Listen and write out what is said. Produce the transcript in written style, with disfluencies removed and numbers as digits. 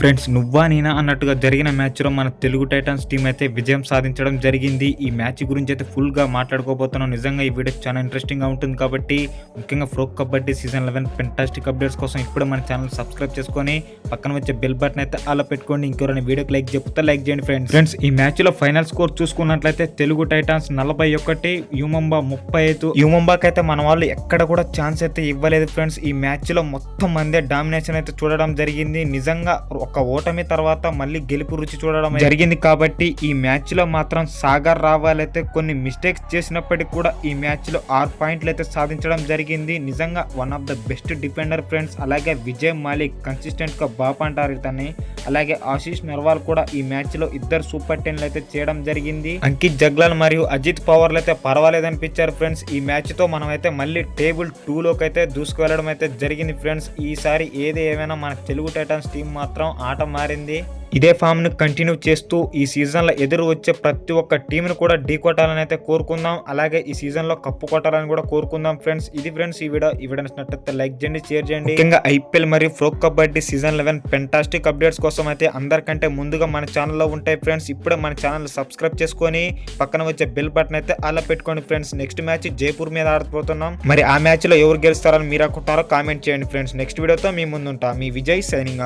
Friends నువ్వా నేనా అన్నట్టుగా జరిగిన మ్యాచ్లో మన తెలుగు టైటన్స్ టీం అయితే విజయం సాధించడం జరిగింది. ఈ మ్యాచ్ గురించి అయితే ఫుల్గా మాట్లాడుకోబోతున్నాం. నిజంగా ఈ వీడియో చాలా ఇంట్రెస్టింగ్గా ఉంటుంది కాబట్టి ముఖ్యంగా pro kabaddi season 11 fantastic updates కోసం ఇప్పుడు మన ఛానల్ సబ్స్క్రైబ్ చేసుకొని పక్కన వచ్చే బెల్ బటన్ అయితే అలా పెట్టుకోండి. ఇంకెవరైనా వీడియోకి లైక్ చెప్తే లైక్ చేయండి ఫ్రెండ్స్. ఈ మ్యాచ్లో ఫైనల్ స్కోర్ చూసుకున్నట్లయితే తెలుగు టైటన్స్ 41, యుమంబా 35. యుమంబాకి అయితే మన వాళ్ళు ఎక్కడ కూడా ఛాన్స్ అయితే ఇవ్వలేదు ఫ్రెండ్స్. ఈ మ్యాచ్లో మొత్తం మందే డామినేషన్ అయితే చూడడం జరిగింది. నిజంగా ఒక ఓటమి తర్వాత మళ్ళీ గెలుపు రుచి చూడడం జరిగింది కాబట్టి ఈ మ్యాచ్ లో మాత్రం సాగర్ రావాల్ అయితే కొన్ని మిస్టేక్స్ చేసినప్పటికీ కూడా ఈ మ్యాచ్ లో 6 పాయింట్లు అయితే సాధించడం జరిగింది. నిజంగా one of the best defender friends. అలాగే విజయ్ మాలిక్ కన్సిస్టెంట్ గా బాప్ అంటారు ఇతన్ని. అలాగే ఆశీష్ నర్వాల్ కూడా ఈ మ్యాచ్ లో ఇద్దరు సూపర్ 10 అయితే చేయడం జరిగింది. అంకిత్ జగ్లాల్ మరియు అజిత్ పవర్లు అయితే పర్వాలేదనిపించారు ఫ్రెండ్స్. ఈ మ్యాచ్ తో మనం అయితే మళ్ళీ టేబుల్ 2 లోకి అయితే దూసుకువెళ్ళడం అయితే జరిగింది ఫ్రెండ్స్. ఈసారి ఏమైనా మన తెలుగు టైటన్స్ టీం మాత్రం ఆట మారింది. ఇదే ఫామ్ ను కంటిన్యూ చేస్తూ ఈ సీజన్ లో ఎదురు వచ్చే ప్రతి ఒక్క టీం ను కూడా ఢీ కొట్టాలని అయితే కోరుకుందాం. అలాగే ఈ సీజన్ లో కప్పు కొట్టాలని కూడా కోరుకుందాం ఫ్రెండ్స్. ఇది ఫ్రెండ్స్ ఈ వీడియో నచ్చినట్లయితే లైక్ చేయండి, షేర్ చేయండి. ముఖ్యంగా ఐపీఎల్ మరియు pro kabaddi season 11 fantastic updates కోసం అయితే అందరికంటే ముందుగా మన ఛానల్లో ఉంటాయి ఫ్రెండ్స్. ఇప్పుడే మన ఛానల్ సబ్స్క్రైబ్ చేసుకొని పక్కన వచ్చే బెల్ బటన్ అయితే అలా పెట్టుకోండి ఫ్రెండ్స్. నెక్స్ట్ మ్యాచ్ జైపూర్ మీద ఆడబోతున్నాం. మరి ఆ మ్యాచ్ లో ఎవరు గెలుస్తారని మీరు అనుకుంటారో కామెంట్ చేయండి ఫ్రెండ్స్. నెక్స్ట్ వీడియోతో మీ ముందుంటా. మీ విజయ్ సైనింగ్ ఆఫ్.